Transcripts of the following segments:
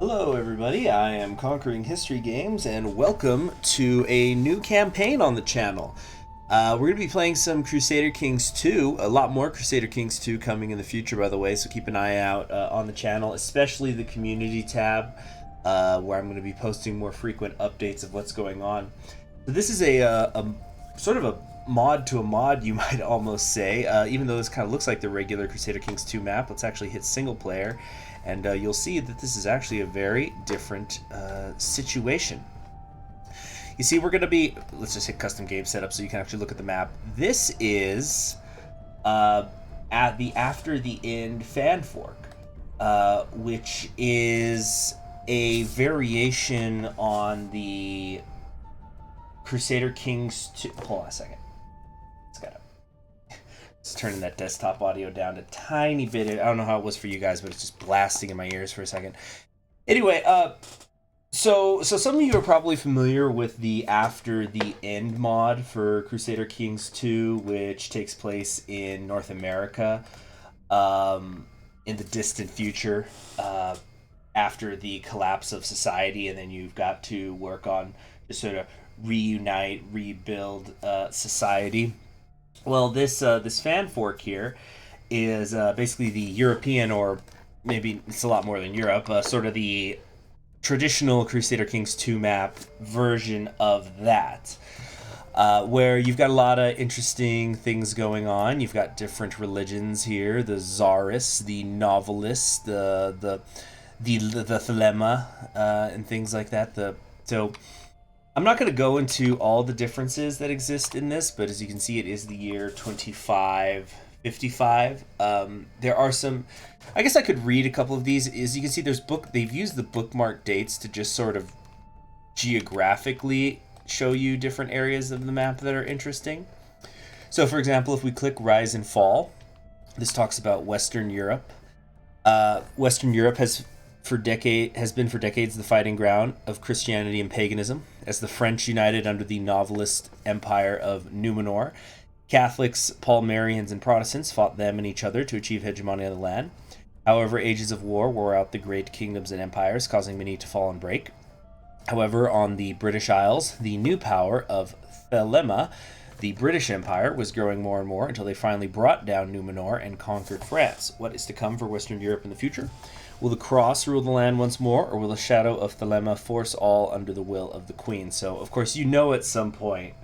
Hello everybody, I am Conquering History Games and welcome to a new campaign on the channel. We're going to be playing some Crusader Kings 2, a lot more Crusader Kings 2 coming in the future by the way, so keep an eye out on the channel, especially the community tab where I'm going to be posting more frequent updates of what's going on. So this is a sort of a mod to a mod, you might almost say, even though this kind of looks like the regular Crusader Kings 2 map. Let's actually hit single player and you'll see that this is actually a very different situation. You see, we're going to be, let's just hit custom game setup so you can actually look at the map. This is at the After the End fan fork, which is a variation on the Crusader Kings 2. Hold on a second. Just turning that desktop audio down a tiny bit. I don't know how it was for you guys, but it's just blasting in my ears for a second. Anyway, so some of you are probably familiar with the After the End mod for Crusader Kings 2, which takes place in North America, in the distant future, after the collapse of society, and then you've got to work on to sort of reunite, rebuild society. Well, this fan fork here is basically the European, or maybe it's a lot more than Europe, sort of the traditional Crusader Kings 2 map version of that, where you've got a lot of interesting things going on. You've got different religions here: the Tsars, the novelists, the Thelema, and things like that. So I'm not going to go into all the differences that exist in this, but as you can see, it is the year 2555. There are some, I guess I could read a couple of these. As you can see, they've used the bookmark dates to just sort of geographically show you different areas of the map that are interesting. So for example, if we click Rise and Fall, this talks about Western Europe. Western Europe has been for decades the fighting ground of Christianity and paganism, as the French united under the novelist empire of Numenor. Catholics, Palmarians, and Protestants fought them and each other to achieve hegemony on the land. However, ages of war wore out the great kingdoms and empires, causing many to fall and break. However, on the British Isles, the new power of Thelema, the British Empire, was growing more and more until they finally brought down Numenor and conquered France. What is to come for Western Europe in the future? Will the cross rule the land once more, or will the shadow of Thelema force all under the will of the queen? So, of course, you know at some point,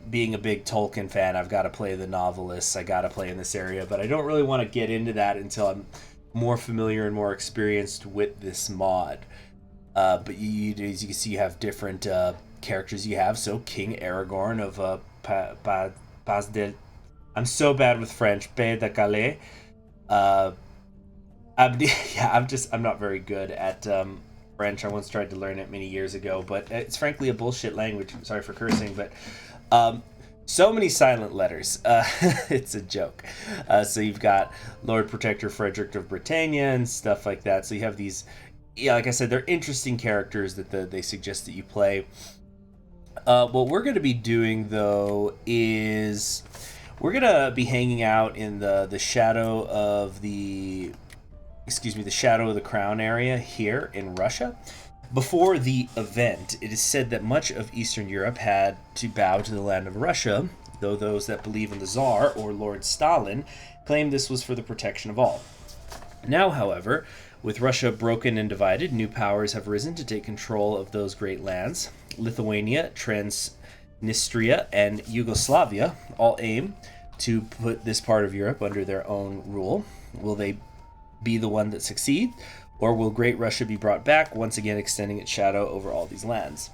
being a big Tolkien fan, I've got to play the novelists, I got to play in this area, but I don't really want to get into that until I'm more familiar and more experienced with this mod. But as you can see, you have different characters you have. So, King Aragorn of Paz del... I'm so bad with French. Pays de Calais. I'm not very good at French. I once tried to learn it many years ago, but it's frankly a bullshit language. Sorry for cursing, but so many silent letters. It's a joke. So you've got Lord Protector Frederick of Britannia and stuff like that. So you have these, like I said, they're interesting characters that they suggest that you play. What we're going to be doing, though, is we're going to be hanging out in the shadow of the Shadow of the Crown area here in Russia. Before the event, it is said that much of Eastern Europe had to bow to the land of Russia, though those that believe in the Tsar, or Lord Stalin, claim this was for the protection of all. Now, however, with Russia broken and divided, new powers have risen to take control of those great lands. Lithuania, Transnistria, and Yugoslavia all aim to put this part of Europe under their own rule. Will they be the one that succeed, or will Great Russia be brought back, once again extending its shadow over all these lands?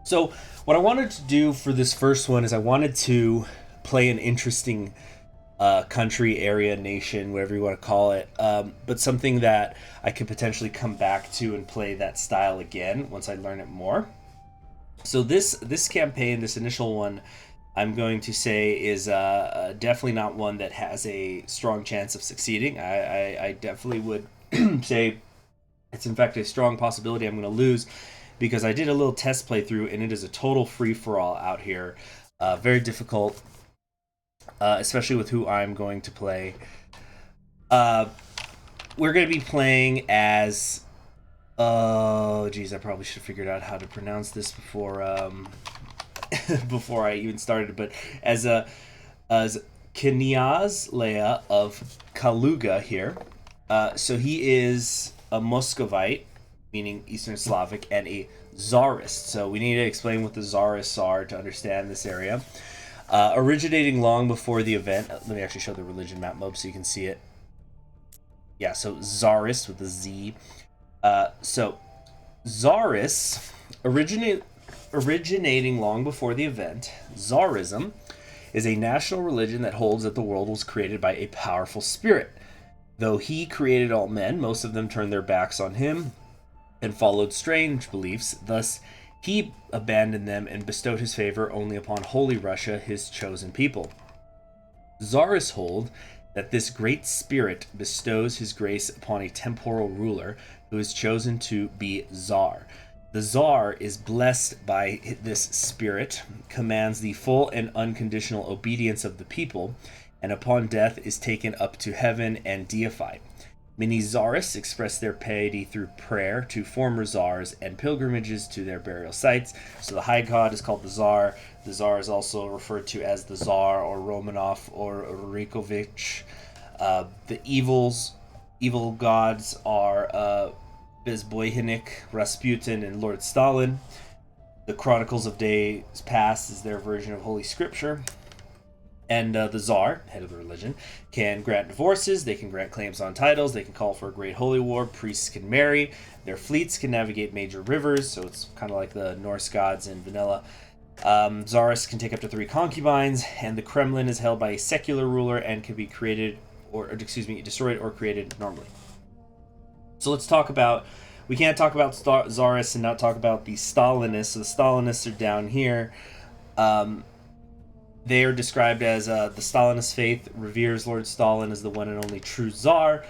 So what I wanted to do for this first one is I wanted to play an interesting country, area, nation, whatever you want to call it, but something that I could potentially come back to and play that style again once I learn it more. So this campaign, this initial one, I'm going to say is definitely not one that has a strong chance of succeeding. I definitely would say it's in fact a strong possibility I'm going to lose, because I did a little test playthrough and it is a total free-for-all out here. Very difficult, especially with who I'm going to play. we're going to be playing as... Oh, geez, I probably should have figured out how to pronounce this before before I even started. But as Kniaz Leia of Kaluga here. So he is a Muscovite, meaning Eastern Slavic, and a Tsarist. So we need to explain what the Tsarists are to understand this area. Originating long before the event. Let me actually show the religion map mob so you can see it. Yeah, so Tsarist with a Z. So Tsarists, originating long before the event, Tsarism is a national religion that holds that the world was created by a powerful spirit. Though he created all men, most of them turned their backs on him and followed strange beliefs. Thus, he abandoned them and bestowed his favor only upon Holy Russia, his chosen people. Tsarists hold that this great spirit bestows his grace upon a temporal ruler who is chosen to be Tsar. The Tsar is blessed by this spirit, commands the full and unconditional obedience of the people, and upon death is taken up to heaven and deified. Many Tsarists express their piety through prayer to former Tsars and pilgrimages to their burial sites. So the high god is called the Tsar. The Tsar is also referred to as the Tsar or Romanov or Rikovich. The evil gods are Bezboynik, Rasputin, and Lord Stalin. The Chronicles of Days Past is their version of Holy Scripture. And the Tsar, head of the religion, can grant divorces, they can grant claims on titles, they can call for a great holy war, priests can marry, their fleets can navigate major rivers, so it's kind of like the Norse gods in vanilla. Tsarists can take up to 3 concubines, and the Kremlin is held by a secular ruler and can be destroyed or created normally. So let's talk about, we can't talk about Tsarists and not talk about the Stalinists. So the Stalinists are down here. They are described as the Stalinist faith reveres Lord Stalin as the one and only true Tsar.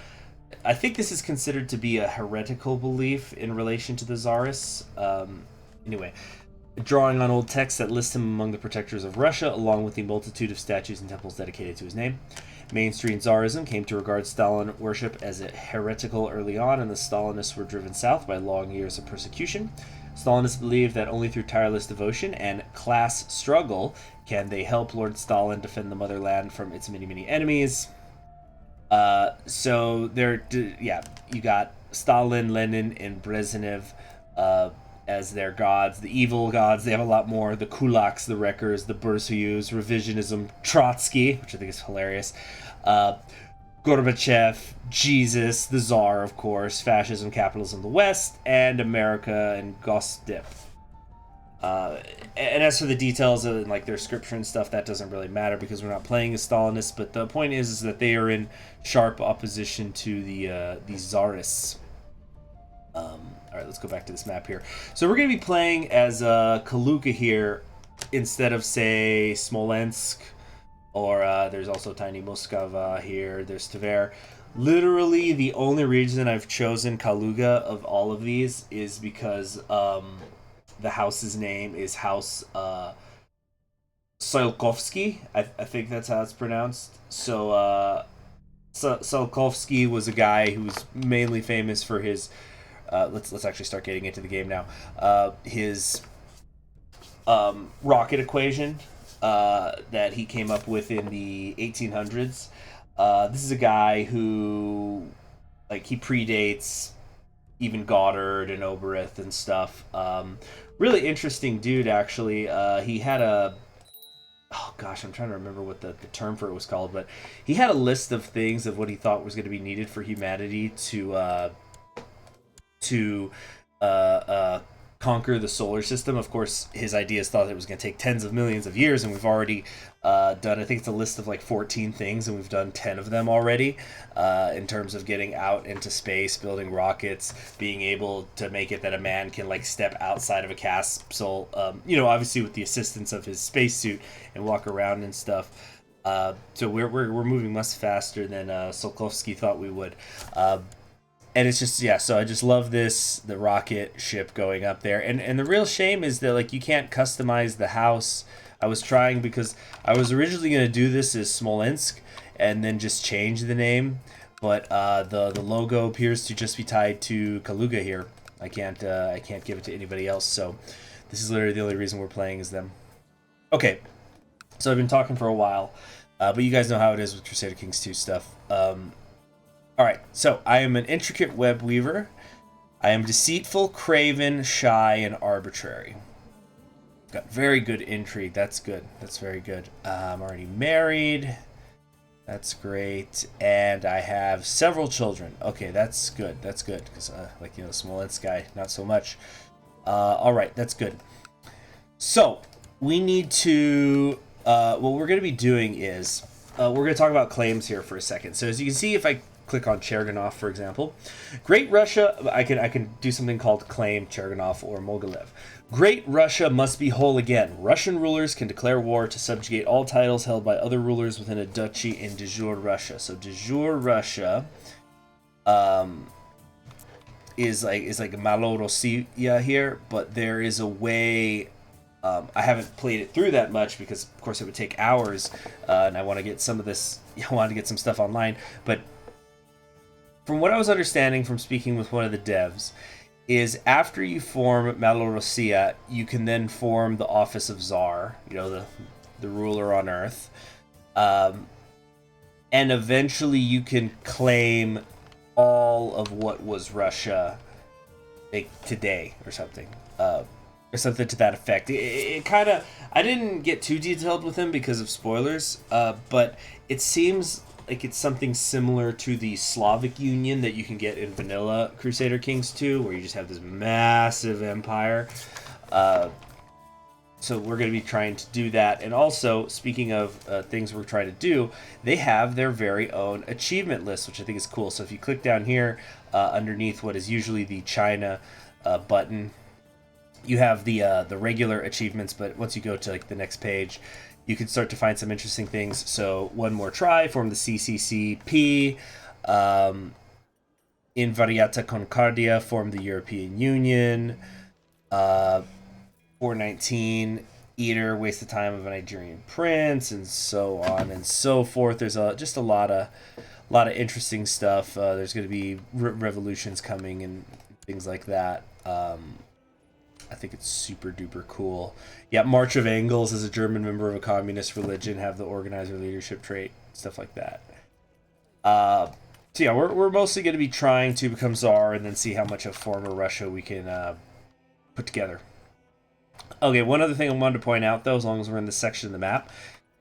I think this is considered to be a heretical belief in relation to the Tsarists. Anyway, drawing on old texts that list him among the protectors of Russia, along with the multitude of statues and temples dedicated to his name. Mainstream Tsarism came to regard Stalin worship as a heretical early on, and the Stalinists were driven south by long years of persecution. Stalinists believed that only through tireless devotion and class struggle can they help Lord Stalin defend the motherland from its many, many enemies. So you got Stalin, Lenin, and Brezhnev as their gods. The evil gods, they have a lot more. The kulaks, the wreckers, the Bursuyus, revisionism, Trotsky, which I think is hilarious. Gorbachev, Jesus, the Tsar, of course, fascism, capitalism, the West, and America and Gosdip. And as for the details of like their scripture and stuff, that doesn't really matter because we're not playing as Stalinists. But the point is that they are in sharp opposition to the Tsarists. All right, let's go back to this map here. So we're going to be playing as Kaluga here instead of, say, Smolensk. Or there's also Tiny Moskva here. There's Tver. Literally, the only reason I've chosen Kaluga of all of these is because the house's name is House Tsiolkovsky. I think that's how it's pronounced. So Tsiolkovsky was a guy who was mainly famous for his... let's actually start getting into the game now. His rocket equation that he came up with in the 1800s. This is a guy who, like, he predates even Goddard and Oberth and stuff. Really interesting dude, actually. He had a... Oh, gosh, I'm trying to remember what the term for it was called, but he had a list of things of what he thought was going to be needed for humanity to conquer the solar system. Of course, his ideas thought it was going to take tens of millions of years, and we've already done, I think it's a list of like 14 things, and we've done 10 of them already in terms of getting out into space, building rockets, being able to make it that a man can like step outside of a capsule, obviously with the assistance of his spacesuit and walk around and stuff. So we're moving much faster than Tsiolkovsky thought we would. And it's just, so I just love the rocket ship going up there. And the real shame is that, like, you can't customize the house. I was trying because I was originally going to do this as Smolensk and then just change the name. but the logo appears to just be tied to Kaluga here. I can't give it to anybody else. So this is literally the only reason we're playing is them. Okay, so I've been talking for a while, but you guys know how it is with Crusader Kings 2 stuff. All right, so I am an intricate web weaver. I am deceitful, craven, shy, and arbitrary. Got very good intrigue. That's good. That's very good. I'm already married. That's great. And I have several children. Okay, that's good. That's good. Because, like, you know, Smolensk guy, not so much. All right, that's good. So, we need to... what we're going to be doing is... we're going to talk about claims here for a second. So, as you can see, if I click on Cherganov, for example, Great Russia... I can do something called claim Cherganov or Mogilev. Great Russia must be whole again. Russian rulers can declare war to subjugate all titles held by other rulers within a duchy in de jure Russia. So de jure Russia is like Malorossiya here, but there is a way. I haven't played it through that much because, of course, it would take hours, and I want to get some of this. I want to get some stuff online, but from what I was understanding from speaking with one of the devs, is after you form Malorossiya, you can then form the office of Tsar, you know, the ruler on Earth, and eventually you can claim all of what was Russia, like, today or something to that effect. It kind of, I didn't get too detailed with him because of spoilers, but it seems like it's something similar to the Slavic Union that you can get in vanilla Crusader Kings 2, where you just have this massive empire. So we're going to be trying to do that. And also, speaking of things we're trying to do, they have their very own achievement list, which I think is cool. So if you click down here, underneath what is usually the China button, you have the regular achievements, but once you go to like the next page, you can start to find some interesting things. So, one more try, form the CCCP. Invariata Concordia, form the European Union. 419, Eater, waste the time of a Nigerian prince, and so on and so forth. There's just a lot of interesting stuff. There's going to be revolutions coming and things like that. I think it's super duper cool. Yeah, March of Angles is a German member of a communist religion, have the organizer leadership trait, stuff like that. So yeah, we're mostly going to be trying to become Tsar and then see how much of former Russia we can put together. Okay, one other thing I wanted to point out, though, as long as we're in this section of the map,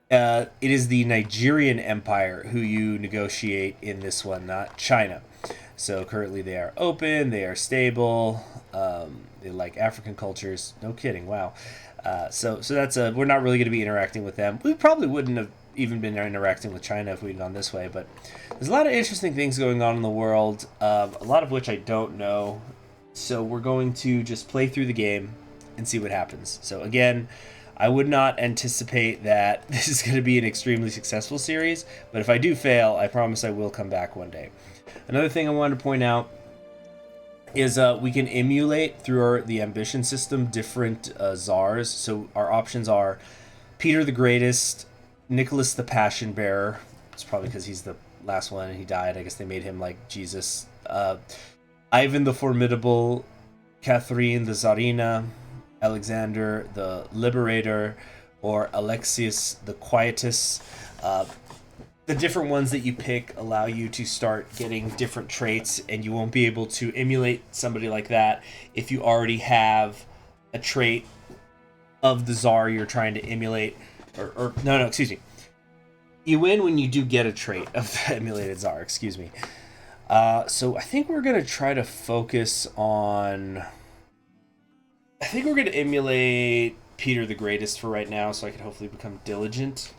it is the Nigerian Empire who you negotiate in this one, not China. So currently they are open, they are stable, they like African cultures. No kidding, wow. So that's we're not really going to be interacting with them. We probably wouldn't have even been interacting with China if we'd gone this way, but there's a lot of interesting things going on in the world, a lot of which I don't know. So we're going to just play through the game and see what happens. So again, I would not anticipate that this is going to be an extremely successful series, but if I do fail, I promise I will come back one day. Another thing I wanted to point out is we can emulate through the ambition system different Tsars. So our options are Peter the Greatest, Nicholas the Passion Bearer. It's probably because he's the last one and he died. I guess they made him like Jesus. Ivan the Formidable, Catherine the Tsarina, Alexander the Liberator, or Alexius the Quietus. The different ones that you pick allow you to start getting different traits, and you won't be able to emulate somebody like that if you already have a trait of the Tsar you're trying to emulate. No, excuse me. You win when you do get a trait of the emulated Tsar, excuse me. So I think we're going to try to focus on... I think we're going to emulate Peter the Greatest for right now, so I can hopefully become diligent.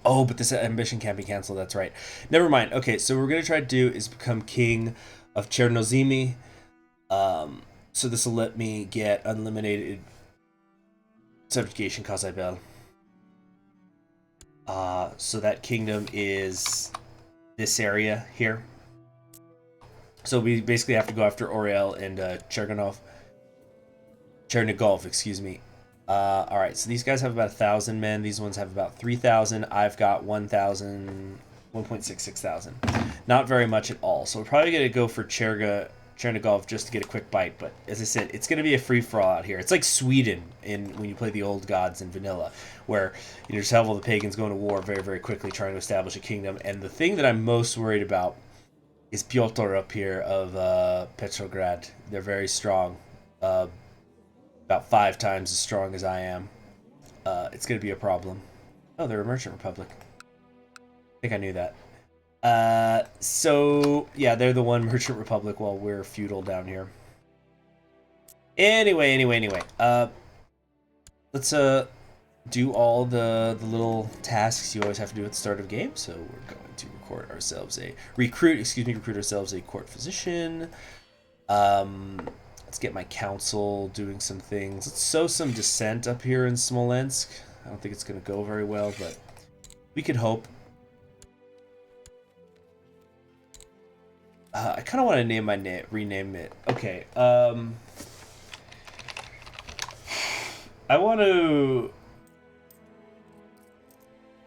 Oh, but this ambition can't be canceled, that's right. Never mind. Okay, so what we're going to try to do is become king of Chernozemi. So this will let me get unlimited subjugation Kazabel. So that kingdom is this area here. So we basically have to go after Orel and Chernigov, excuse me. All right, so these guys have about 1,000 men. These ones have about 3,000. I've got 1,000, 1.66 thousand. Not very much at all. So we're probably going to go for Chernigov just to get a quick bite. But as I said, it's going to be a free-for-all out here. It's like Sweden when you play the old gods in vanilla, where you just have all the pagans going to war very, very quickly trying to establish a kingdom. And the thing that I'm most worried about is Pyotr up here of Petrograd. They're very strong. About 5 times as strong as I am. It's going to be a problem. Oh, they're a merchant republic. I think I knew that. So, yeah, they're the one merchant republic while we're feudal down here. Anyway. Let's do all the little tasks you always have to do at the start of a game. So we're going to recruit ourselves a court physician. Let's get my council doing some things. Let's sow some dissent up here in Smolensk. I don't think it's going to go very well, but we could hope. I kind of want to name rename it. Okay. I want to.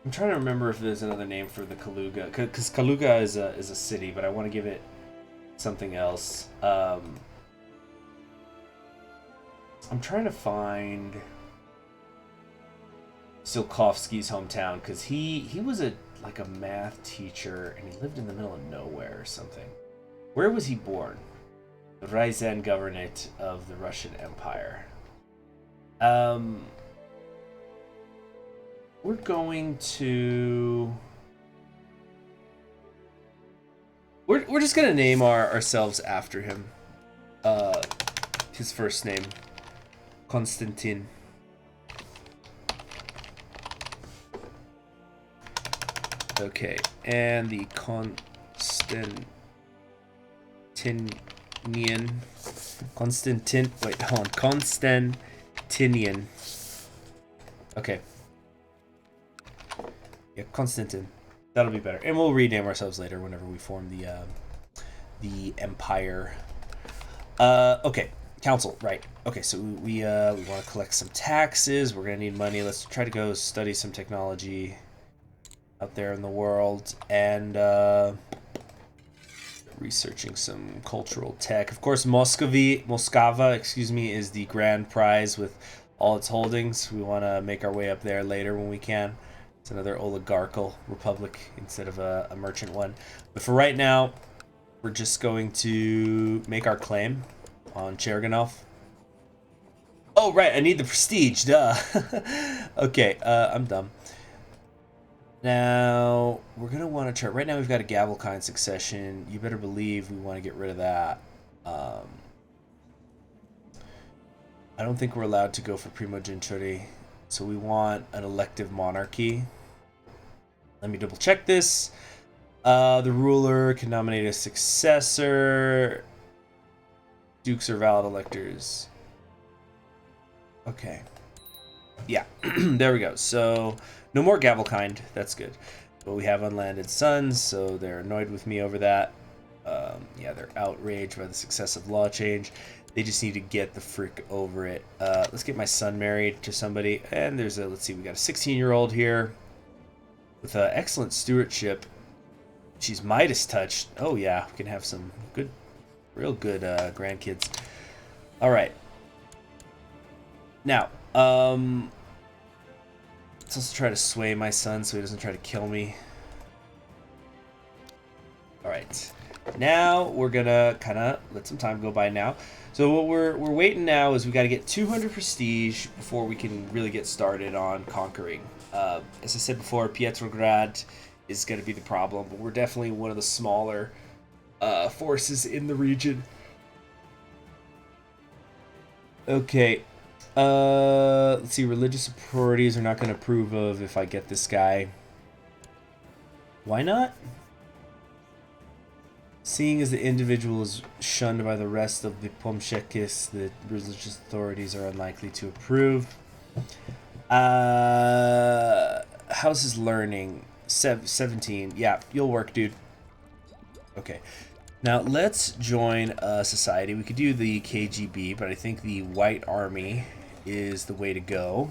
I'm trying to remember if there's another name for the Kaluga, because Kaluga is a city, but I want to give it something else. I'm trying to find Tsiolkovsky's hometown, because he was like a math teacher and he lived in the middle of nowhere or something. Where was he born? The Ryazan Governorate of the Russian Empire. We're going to. We're just gonna name ourselves after him. His first name. Konstantin. Okay, and the Konstantinian. Constantinian. Okay. Yeah, Konstantin. That'll be better. And we'll rename ourselves later whenever we form the empire. Okay. Council, right. Okay, so we want to collect some taxes. We're going to need money. Let's try to go study some technology out there in the world. And researching some cultural tech. Of course, Moskava, is the grand prize with all its holdings. We want to make our way up there later when we can. It's another oligarchical republic instead of a merchant one. But for right now, we're just going to make our claim on Cherganov. Oh, right, I need the prestige, duh. Okay, I'm dumb. Now, we're going to want to try. Right now, we've got a Gavelkind succession. You better believe we want to get rid of that. I don't think we're allowed to go for primogeniture. So we want an elective monarchy. Let me double check this. The ruler can nominate a successor. Dukes are valid electors. Okay. Yeah, there we go. So no more Gavelkind. That's good. But we have unlanded sons, so they're annoyed with me over that. Yeah, they're outraged by the success of law change. They just need to get the frick over it. Let's get my son married to somebody. And there's let's see, we got a 16-year-old here with excellent stewardship. She's Midas touched. Oh yeah, we can have some good, real good grandkids. All right. Now, let's also try to sway my son so he doesn't try to kill me. All right. Now we're gonna kind of let some time go by now. So what we're waiting now is we got to get 200 prestige before we can really get started on conquering. As I said before, Petrograd is going to be the problem, but we're definitely one of the smaller forces in the region. Okay. Let's see. Religious priorities are not going to approve of if I get this guy. Why not? Seeing as the individual is shunned by the rest of the Pomshekis, the religious authorities are unlikely to approve. How's his learning? 17. Yeah, you'll work, dude. Okay. Now, let's join a society. We could do the KGB, but I think the White Army is the way to go.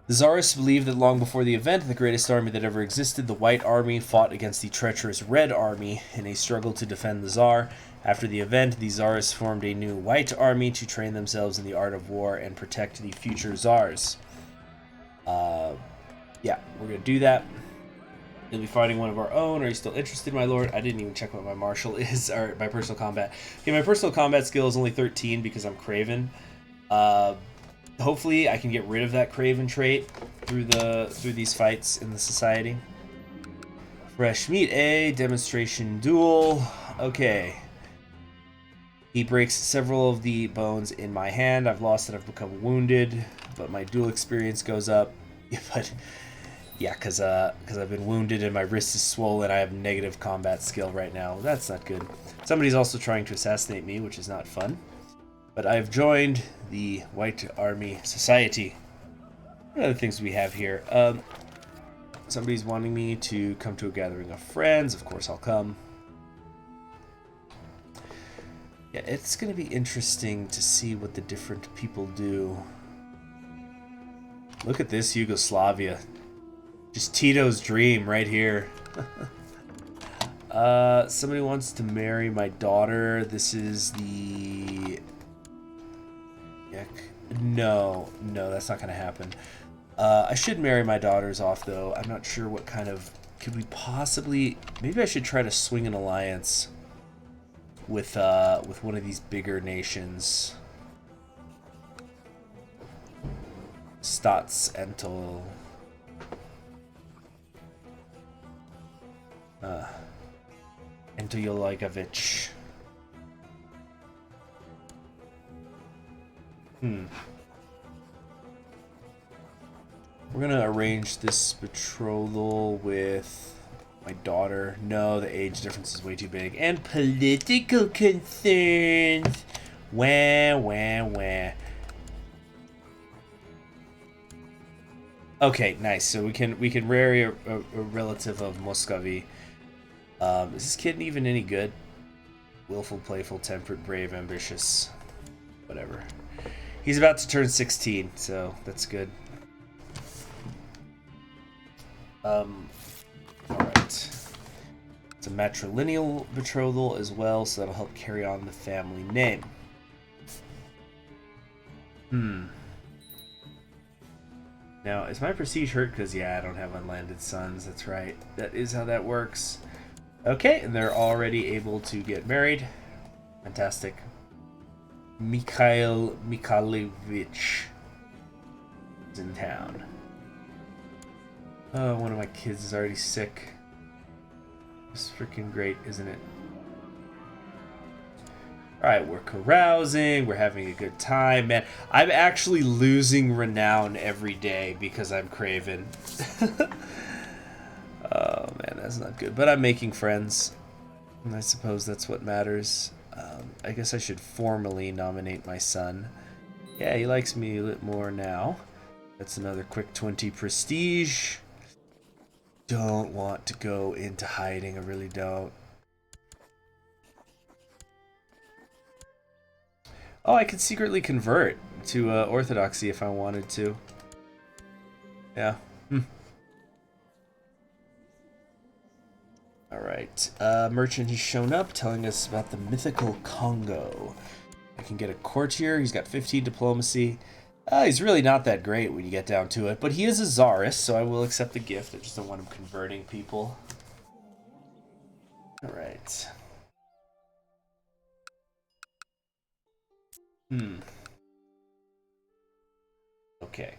The Tsars believed that long before the event, the greatest army that ever existed, the White Army, fought against the treacherous Red Army in a struggle to defend the Tsar. After the event, the Tsars formed a new White Army to train themselves in the art of war and protect the future Tsars. Yeah, we're going to do that. You'll be fighting one of our own. Are you still interested, my lord? I didn't even check what my martial is, or my personal combat. Okay, my personal combat skill is only 13 because I'm Craven. Hopefully I can get rid of that Craven trait through these fights in the society. Fresh meat, demonstration duel. Okay. He breaks several of the bones in my hand. I've lost it. I've become wounded, but my duel experience goes up. But yeah, because I've been wounded and my wrist is swollen. I have negative combat skill right now. That's not good. Somebody's also trying to assassinate me, which is not fun. But I've joined the White Army Society. What other things we have here? Somebody's wanting me to come to a gathering of friends. Of course, I'll come. Yeah, it's going to be interesting to see what the different people do. Look at this Yugoslavia. Just Tito's dream right here. Somebody wants to marry my daughter. This is the... No, that's not going to happen. I should marry my daughters off, though. I'm not sure what kind of... Could we possibly... Maybe I should try to swing an alliance with one of these bigger nations. Stats Entel. Entojologovich. We're gonna arrange this betrothal with my daughter. No, the age difference is way too big. And political concerns. Wah. Okay, nice. So we can marry a relative of Muscovy. Is this kid even any good? Willful, playful, temperate, brave, ambitious. Whatever. He's about to turn 16, so that's good. Alright. It's a matrilineal betrothal as well, so that'll help carry on the family name. Now, is my prestige hurt? Because, yeah, I don't have unlanded sons. That's right. That is how that works. Okay, and they're already able to get married. Fantastic. Mikhail Mikhailovich is in town. Oh, one of my kids is already sick. It's freaking great, isn't it? Alright, we're carousing, we're having a good time, man. I'm actually losing renown every day because I'm Craven. Oh, man, that's not good. But I'm making friends, and I suppose that's what matters. I guess I should formally nominate my son. Yeah, he likes me a bit more now. That's another quick 20 prestige. Don't want to go into hiding, I really don't. Oh, I could secretly convert to Orthodoxy if I wanted to. Yeah. Alright. Merchant has shown up telling us about the mythical Congo. I can get a courtier. He's got 15 diplomacy. He's really not that great when you get down to it, but he is a Tsarist, so I will accept the gift. I just don't want him converting people. Alright. Okay.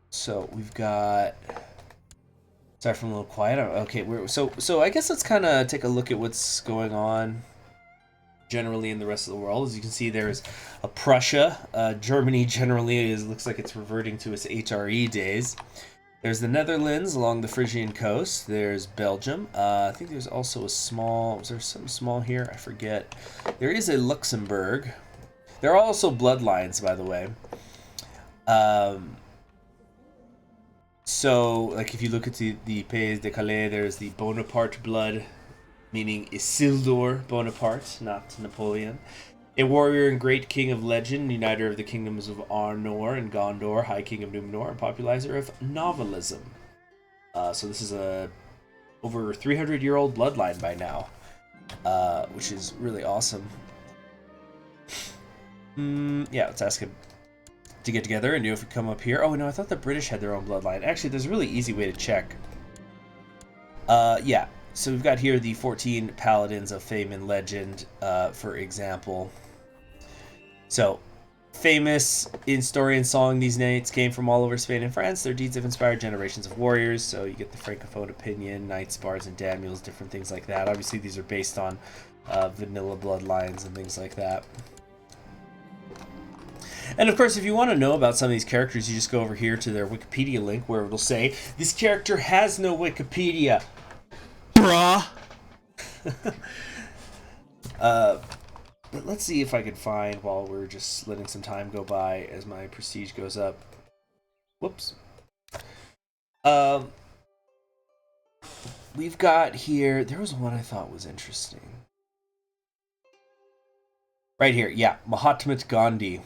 So we've got... Sorry if I'm a little quiet. Okay, so I guess let's kind of take a look at what's going on generally in the rest of the world. As you can see, there's a Prussia. Germany generally looks like it's reverting to its HRE days. There's the Netherlands along the Frisian coast. There's Belgium. I think there's also a small... Was there something small here? I forget. There is a Luxembourg. There are also bloodlines, by the way. So, like, if you look at the Pays de Calais, there's the Bonaparte blood, meaning Isildur Bonaparte, not Napoleon. A warrior and great king of legend, uniter of the kingdoms of Arnor and Gondor, High King of Numenor, and popularizer of novelism. So this is a over 300-year-old bloodline by now, which is really awesome. Yeah, let's ask him to get together, and if we come up here. Oh no, I thought the British had their own bloodline. Actually, there's a really easy way to check. Yeah, so we've got here the 14 paladins of fame and legend, for example. So, famous in story and song, these knights came from all over Spain and France. Their deeds have inspired generations of warriors. So you get the francophone opinion, knights, bards, and damules, different things like that. Obviously, these are based on vanilla bloodlines and things like that. And of course, if you want to know about some of these characters, you just go over here to their Wikipedia link where it'll say, this character has no Wikipedia. Bruh! But let's see if I can find, while we're just letting some time go by as my prestige goes up. Whoops. We've got here, there was one I thought was interesting. Right here, yeah, Mahatma Gandhi.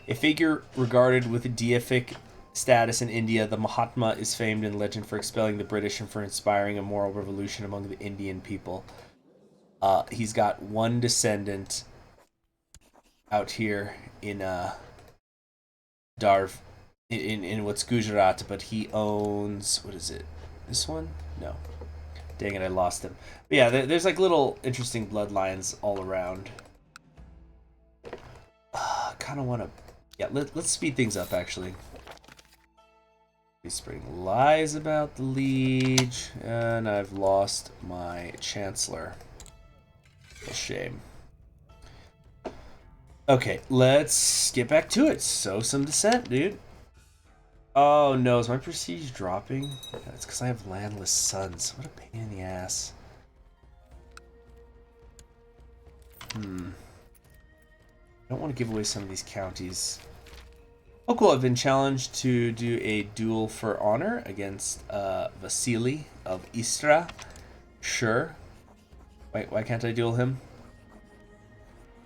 A figure regarded with a deific status in India, the Mahatma is famed in legend for expelling the British and for inspiring a moral revolution among the Indian people. He's got one descendant out here in Darv, in what's Gujarat, but he owns, what is it? This one? No. Dang it, I lost him. But yeah, there's like little interesting bloodlines all around. Kind of want to, yeah. Let's speed things up actually. He's spreading lies about the liege, and I've lost my chancellor. A shame. Okay, let's get back to it. Sow some dissent, dude. Oh no, is my prestige dropping? That's because I have landless sons. What a pain in the ass. I don't want to give away some of these counties. Oh cool, I've been challenged to do a duel for honor against Vasily of Istra. Sure. Wait, why can't I duel him?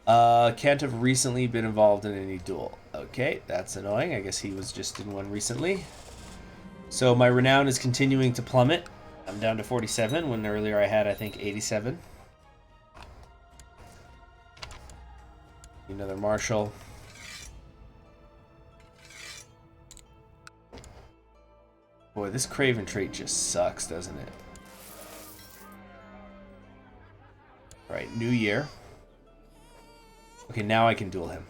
Can't have recently been involved in any duel. Okay, that's annoying. I guess he was just in one recently. So my renown is continuing to plummet. I'm down to 47 when earlier I had, I think, 87. Another marshal. Boy, this Craven trait just sucks, doesn't it? Alright, new year. Okay, now I can duel him.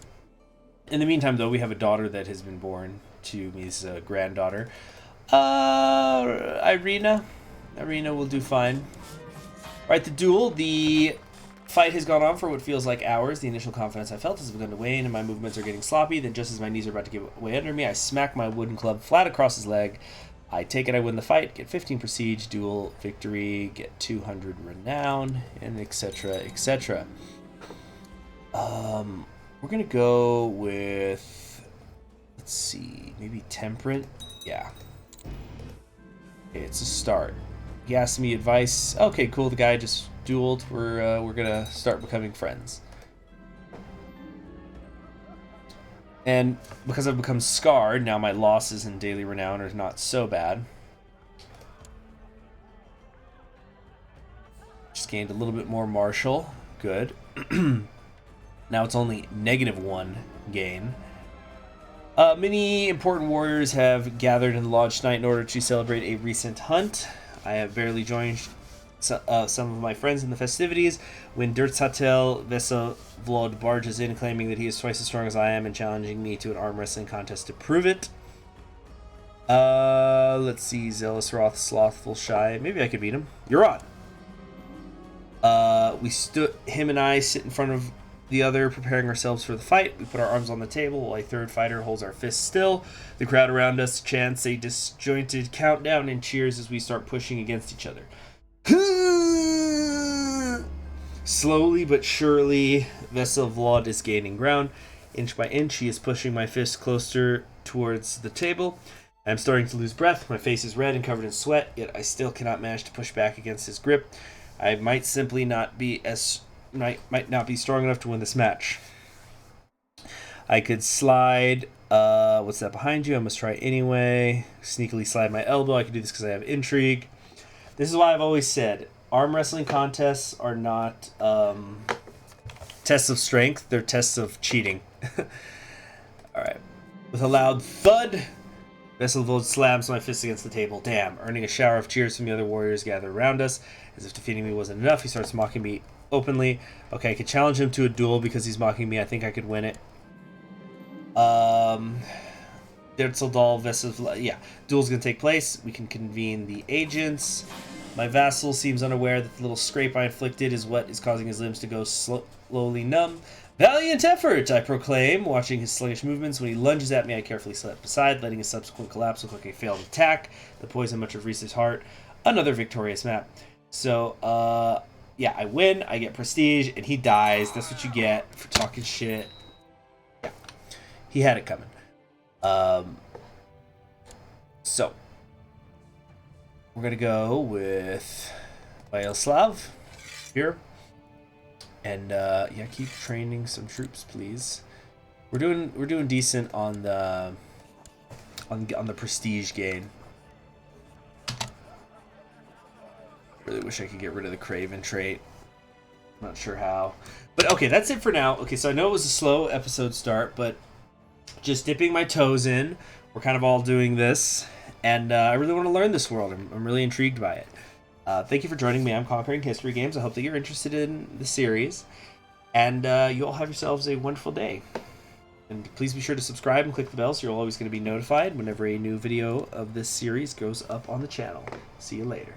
In the meantime, though, we have a daughter that has been born to me's granddaughter. Irina. Irina will do fine. Alright, the duel. The fight has gone on for what feels like hours. The initial confidence I felt has begun to wane, and my movements are getting sloppy. Then, just as my knees are about to give way under me, I smack my wooden club flat across his leg. I take it, I win the fight, get 15 prestige, duel victory, get 200 renown, and etc., etc. We're gonna go with, let's see, maybe temperate. Yeah. Okay, it's a start. He asked me advice. Okay, cool. The guy just dueled. We're gonna start becoming friends. And because I've become scarred, now my losses in daily renown are not so bad. Just gained a little bit more martial. Good. Now it's only -1 gain. Many important warriors have gathered in the lodge tonight in order to celebrate a recent hunt. I have barely joined some of my friends in the festivities when Dirtsatel Veselvlod barges in, claiming that he is twice as strong as I am and challenging me to an arm wrestling contest to prove it. Let's see. Zealous, Wroth, Slothful, Shy. Maybe I could beat him. You're on. Him and I sit in front of the other, preparing ourselves for the fight. We put our arms on the table while a third fighter holds our fists still. The crowd around us chants a disjointed countdown and cheers as we start pushing against each other. Slowly but surely, Veselvlod is gaining ground. Inch by inch, he is pushing my fist closer towards the table. I'm starting to lose breath. My face is red and covered in sweat, yet I still cannot manage to push back against his grip. I might simply not be as might not be strong enough to win this match. I could slide. What's that behind you? I must try anyway. Sneakily slide my elbow. I can do this because I have intrigue. This is why I've always said arm wrestling contests are not tests of strength. They're tests of cheating. All right. With a loud thud, Vesselvold slams my fist against the table. Damn. Earning a shower of cheers from the other warriors gathered around us. As if defeating me wasn't enough, he starts mocking me openly. Okay, I could challenge him to a duel because he's mocking me. I think I could win it. Derzeldal, Vesselvold. Yeah. Duel's going to take place. We can convene the agents. My vassal seems unaware that the little scrape I inflicted is what is causing his limbs to go slowly numb. Valiant effort, I proclaim, watching his sluggish movements. When he lunges at me, I carefully step aside, letting his subsequent collapse look like a failed attack. The poison much of Reese's heart. Another victorious map. So, yeah, I win, I get prestige, and he dies. That's what you get for talking shit. Yeah, he had it coming. So, we're going to go with Vyacheslav here. And yeah, keep training some troops, please. We're doing decent on the prestige gain. Really wish I could get rid of the Craven trait. I'm not sure how. But okay, that's it for now. Okay, so I know it was a slow episode start, but just dipping my toes in. We're kind of all doing this, and I really want to learn this world. I'm really intrigued by it. Thank you for joining me. I'm Conquering History Games. I hope that you're interested in the series. And you all have yourselves a wonderful day. And please be sure to subscribe and click the bell so you're always going to be notified whenever a new video of this series goes up on the channel. See you later.